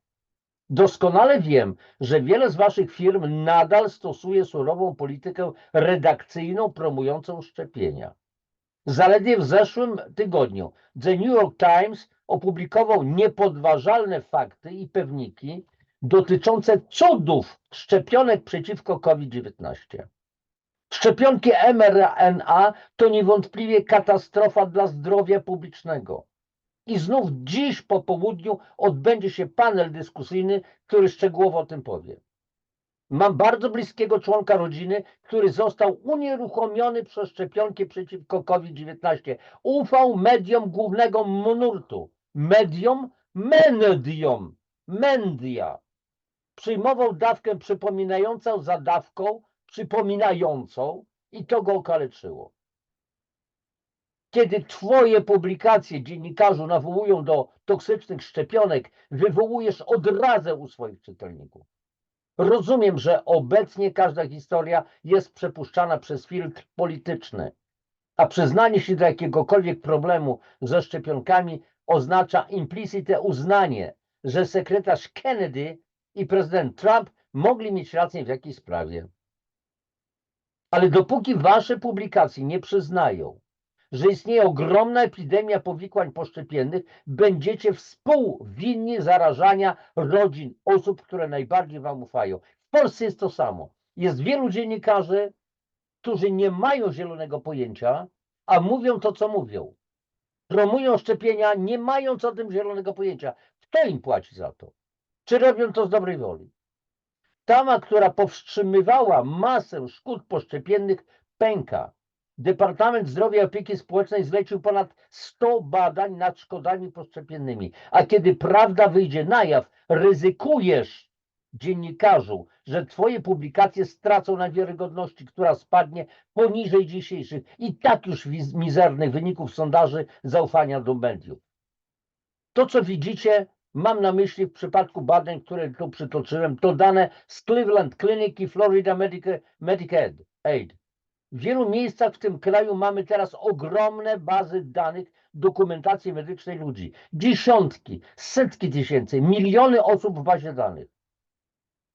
Doskonale wiem, że wiele z waszych firm nadal stosuje surową politykę redakcyjną promującą szczepienia. Zaledwie w zeszłym tygodniu The New York Times opublikował niepodważalne fakty i pewniki dotyczące cudów szczepionek przeciwko COVID-19. Szczepionki mRNA to niewątpliwie katastrofa dla zdrowia publicznego. I znów dziś po południu odbędzie się panel dyskusyjny, który szczegółowo o tym powie. Mam bardzo bliskiego członka rodziny, który został unieruchomiony przez szczepionki przeciwko COVID-19. Ufał mediom głównego nurtu. Media. Przyjmował dawkę przypominającą za dawką, i to go okaleczyło. Kiedy twoje publikacje, dziennikarzu, nawołują do toksycznych szczepionek, wywołujesz odrazę u swoich czytelników. Rozumiem, że obecnie każda historia jest przepuszczana przez filtr polityczny, a przyznanie się do jakiegokolwiek problemu ze szczepionkami oznacza implicite uznanie, że sekretarz Kennedy i prezydent Trump mogli mieć rację w jakiejś sprawie. Ale dopóki wasze publikacje nie przyznają, że istnieje ogromna epidemia powikłań poszczepiennych, będziecie współwinni zarażania rodzin, osób, które najbardziej wam ufają. W Polsce jest to samo. Jest wielu dziennikarzy, którzy nie mają zielonego pojęcia, a mówią to, co mówią. Promują szczepienia, nie mając o tym zielonego pojęcia. Kto im płaci za to? Czy robią to z dobrej woli? Tama, która powstrzymywała masę szkód poszczepiennych, pęka. Departament Zdrowia i Opieki Społecznej zlecił ponad 100 badań nad szkodami poszczepiennymi. A kiedy prawda wyjdzie na jaw, ryzykujesz, dziennikarzu, że twoje publikacje stracą na wiarygodności, która spadnie poniżej dzisiejszych i tak już mizernych wyników sondaży zaufania do mediów. To, co widzicie, mam na myśli w przypadku badań, które tu przytoczyłem, to dane z Cleveland Clinic i Florida Medicaid. W wielu miejscach w tym kraju mamy teraz ogromne bazy danych dokumentacji medycznej ludzi. Dziesiątki, setki tysięcy, miliony osób w bazie danych.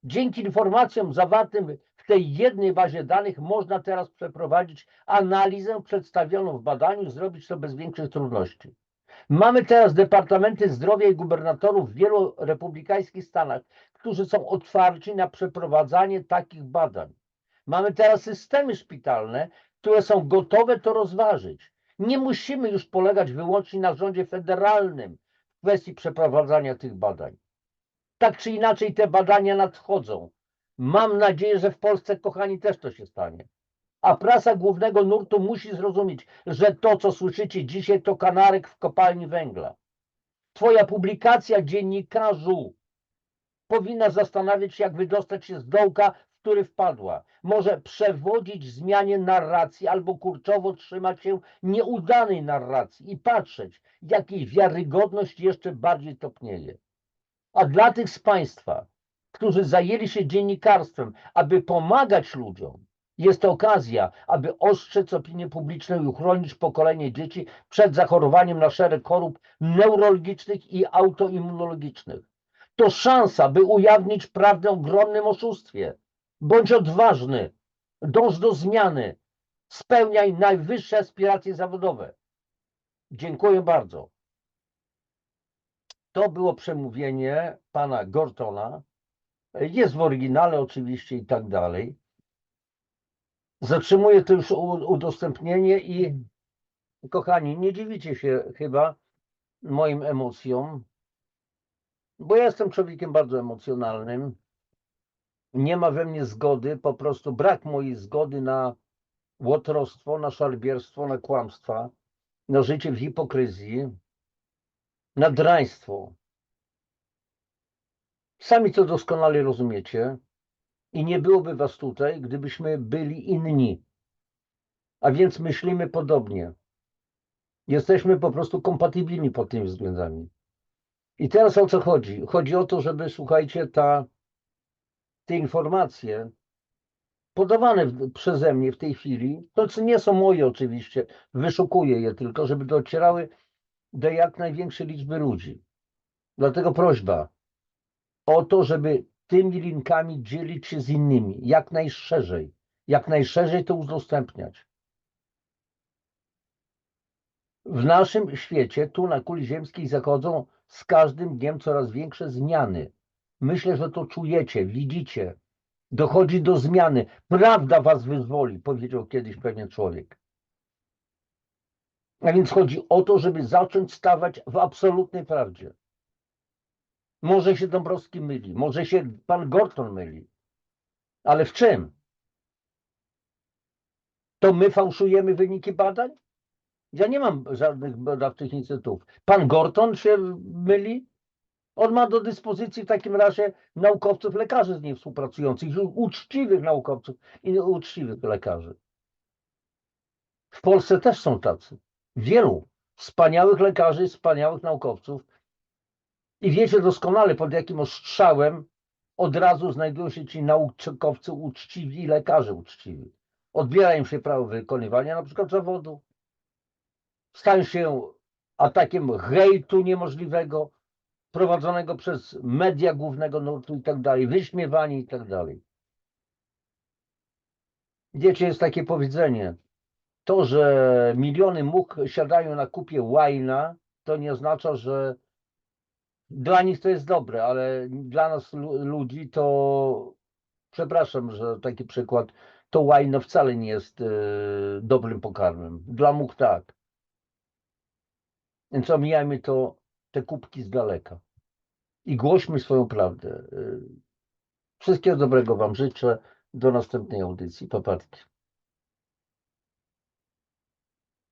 Dzięki informacjom zawartym w tej jednej bazie danych można teraz przeprowadzić analizę przedstawioną w badaniu, zrobić to bez większych trudności. Mamy teraz departamenty zdrowia i gubernatorów w wielu republikańskich stanach, którzy są otwarci na przeprowadzanie takich badań. Mamy teraz systemy szpitalne, które są gotowe to rozważyć. Nie musimy już polegać wyłącznie na rządzie federalnym w kwestii przeprowadzania tych badań. Tak czy inaczej te badania nadchodzą. Mam nadzieję, że w Polsce, kochani, też to się stanie. A prasa głównego nurtu musi zrozumieć, że to, co słyszycie dzisiaj, to kanarek w kopalni węgla. Twoja publikacja, dziennikarzu, powinna zastanawiać się, jak wydostać się z dołka, w który wpadła. Może przewodzić zmianie narracji albo kurczowo trzymać się nieudanej narracji i patrzeć, jak jej wiarygodność jeszcze bardziej topnieje. A dla tych z Państwa, którzy zajęli się dziennikarstwem, aby pomagać ludziom, jest to okazja, aby ostrzec opinię publiczną i uchronić pokolenie dzieci przed zachorowaniem na szereg chorób neurologicznych i autoimmunologicznych. To szansa, by ujawnić prawdę o ogromnym oszustwie. Bądź odważny, dąż do zmiany, spełniaj najwyższe aspiracje zawodowe. Dziękuję bardzo. To było przemówienie pana Gortona. Jest w oryginale oczywiście i tak dalej. Zatrzymuję to już udostępnienie i kochani, nie dziwicie się chyba moim emocjom, bo ja jestem człowiekiem bardzo emocjonalnym. Nie ma we mnie zgody, po prostu brak mojej zgody na łotrostwo, na szalbierstwo, na kłamstwa, na życie w hipokryzji, na draństwo. Sami to doskonale rozumiecie. I nie byłoby was tutaj, gdybyśmy byli inni. A więc myślimy podobnie. Jesteśmy po prostu kompatybilni pod tymi względami. I teraz o co chodzi? Chodzi o to, żeby, słuchajcie, te informacje podawane przeze mnie w tej chwili, to co nie są moje oczywiście, wyszukuję je tylko, żeby docierały do jak największej liczby ludzi. Dlatego prośba o to, żeby tymi linkami dzielić się z innymi, jak najszerzej to udostępniać. W naszym świecie, tu na kuli ziemskiej, zachodzą z każdym dniem coraz większe zmiany. Myślę, że to czujecie, widzicie. Dochodzi do zmiany. Prawda was wyzwoli, powiedział kiedyś pewien człowiek. A więc chodzi o to, żeby zacząć stawać w absolutnej prawdzie. Może się Dąbrowski myli, może się pan Gorton myli, ale w czym? To my fałszujemy wyniki badań? Ja nie mam żadnych badawczych instytutów. Pan Gorton się myli? On ma do dyspozycji w takim razie naukowców, lekarzy z nim współpracujących, uczciwych naukowców i uczciwych lekarzy. W Polsce też są tacy. Wielu wspaniałych lekarzy, wspaniałych naukowców. I wiecie doskonale, pod jakim ostrzałem od razu znajdują się ci naukowcy uczciwi i lekarze uczciwi. Odbiera im się prawo wykonywania na przykład zawodu. Stają się atakiem hejtu niemożliwego, prowadzonego przez media głównego nurtu i tak dalej, wyśmiewani i tak dalej. Wiecie, jest takie powiedzenie, to, że miliony much siadają na kupie łajna, to nie oznacza, że dla nich to jest dobre, ale dla nas ludzi to, przepraszam, że taki przykład, to łajno wcale nie jest dobrym pokarmem. Dla much tak. Więc omijajmy te kubki z daleka i głośmy swoją prawdę. Wszystkiego dobrego wam życzę. Do następnej audycji. Poparki.